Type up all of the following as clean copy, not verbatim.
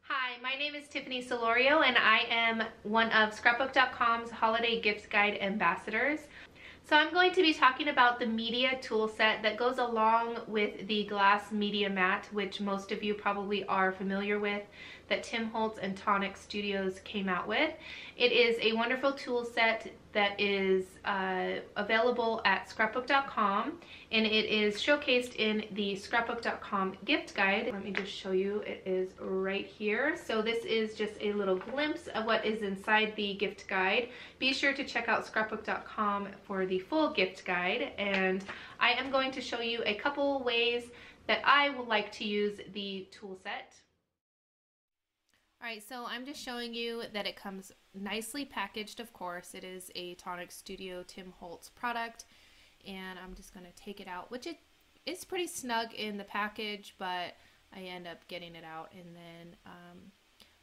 Hi, my name is Tiffany Solorio and I am one of Scrapbook.com's holiday gift guide ambassadors. So I'm going to be talking about the media tool set that goes along with the glass media mat, which most of you probably are familiar with, that Tim Holtz and Tonic Studios came out with. It is a wonderful tool set that is available at Scrapbook.com, and it is showcased in the Scrapbook.com gift guide. Let me just show you. It is right here. So this is just a little glimpse of what is inside the gift guide. Be sure to check out Scrapbook.com for the full gift guide, and I am going to show you a couple ways that I would like to use the tool set. Alright, so I'm just showing you that it comes nicely packaged, of course. It is a Tonic Studio Tim Holtz product, and I'm just going to take it out, which it's pretty snug in the package, but I end up getting it out, and then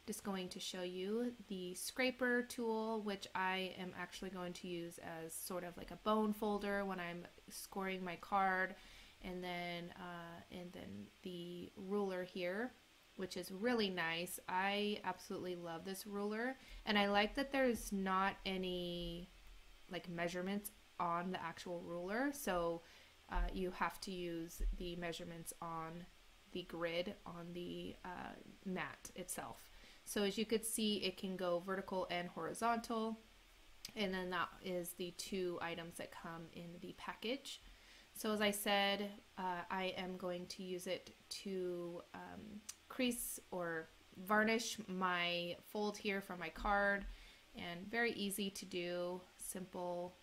just going to show you the scraper tool, which I am actually going to use as sort of like a bone folder when I'm scoring my card, and then the ruler here, which is really nice. I absolutely love this ruler, and I like that there's not any like measurements on the actual ruler, so you have to use the measurements on the grid on the mat itself. So as you could see, it can go vertical and horizontal, and then that is the two items that come in the package. So as I said, I am going to use it to crease or varnish my fold here for my card, and very easy to do, simple.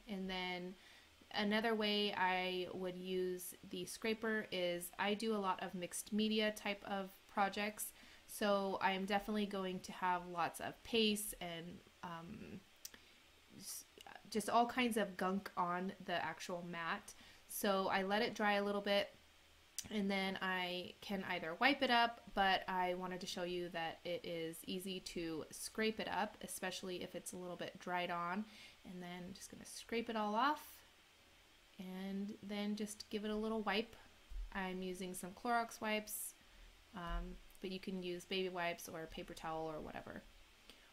And then another way I would use the scraper is I do a lot of mixed media type of projects, so I am definitely going to have lots of paste and just all kinds of gunk on the actual mat. So I let it dry a little bit, and then I can either wipe it up, but I wanted to show you that it is easy to scrape it up, especially if it's a little bit dried on. And then I'm just going to scrape it all off, and then just give it a little wipe. I'm using some Clorox wipes, but you can use baby wipes or paper towel or whatever.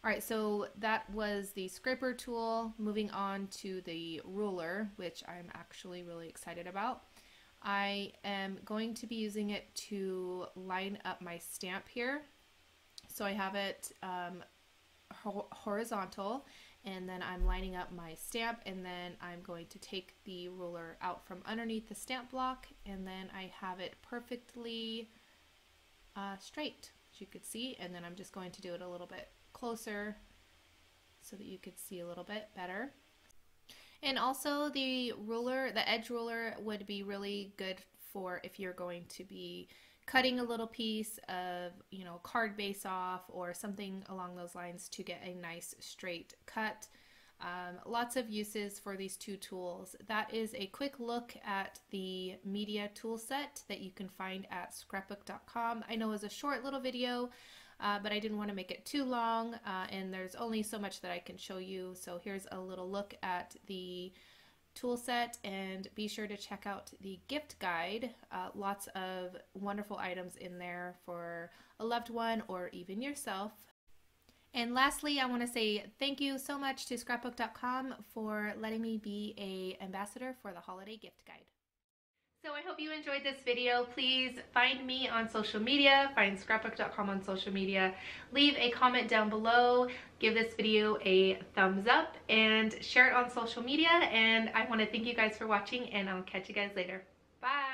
Alright, so that was the scraper tool. Moving on to the ruler, which I'm actually really excited about. I am going to be using it to line up my stamp here. So I have it horizontal, and then I'm lining up my stamp, and then I'm going to take the ruler out from underneath the stamp block, and then I have it perfectly straight, as you could see, and then I'm just going to do it a little bit closer so that you could see a little bit better. And also the ruler, the edge ruler, would be really good for if you're going to be cutting a little piece of, you know, card base off or something along those lines to get a nice straight cut. Lots of uses for these two tools. That is a quick look at the media tool set that you can find at Scrapbook.com. I know it was a short little video, but I didn't want to make it too long, and there's only so much that I can show you. So here's a little look at the tool set, and be sure to check out the gift guide. Lots of wonderful items in there for a loved one or even yourself. And lastly, I want to say thank you so much to Scrapbook.com for letting me be an ambassador for the holiday gift guide. So I hope you enjoyed this video. Please find me on social media, find Scrapbook.com on social media, leave a comment down below, give this video a thumbs up, and share it on social media. And I want to thank you guys for watching, and I'll catch you guys later. Bye!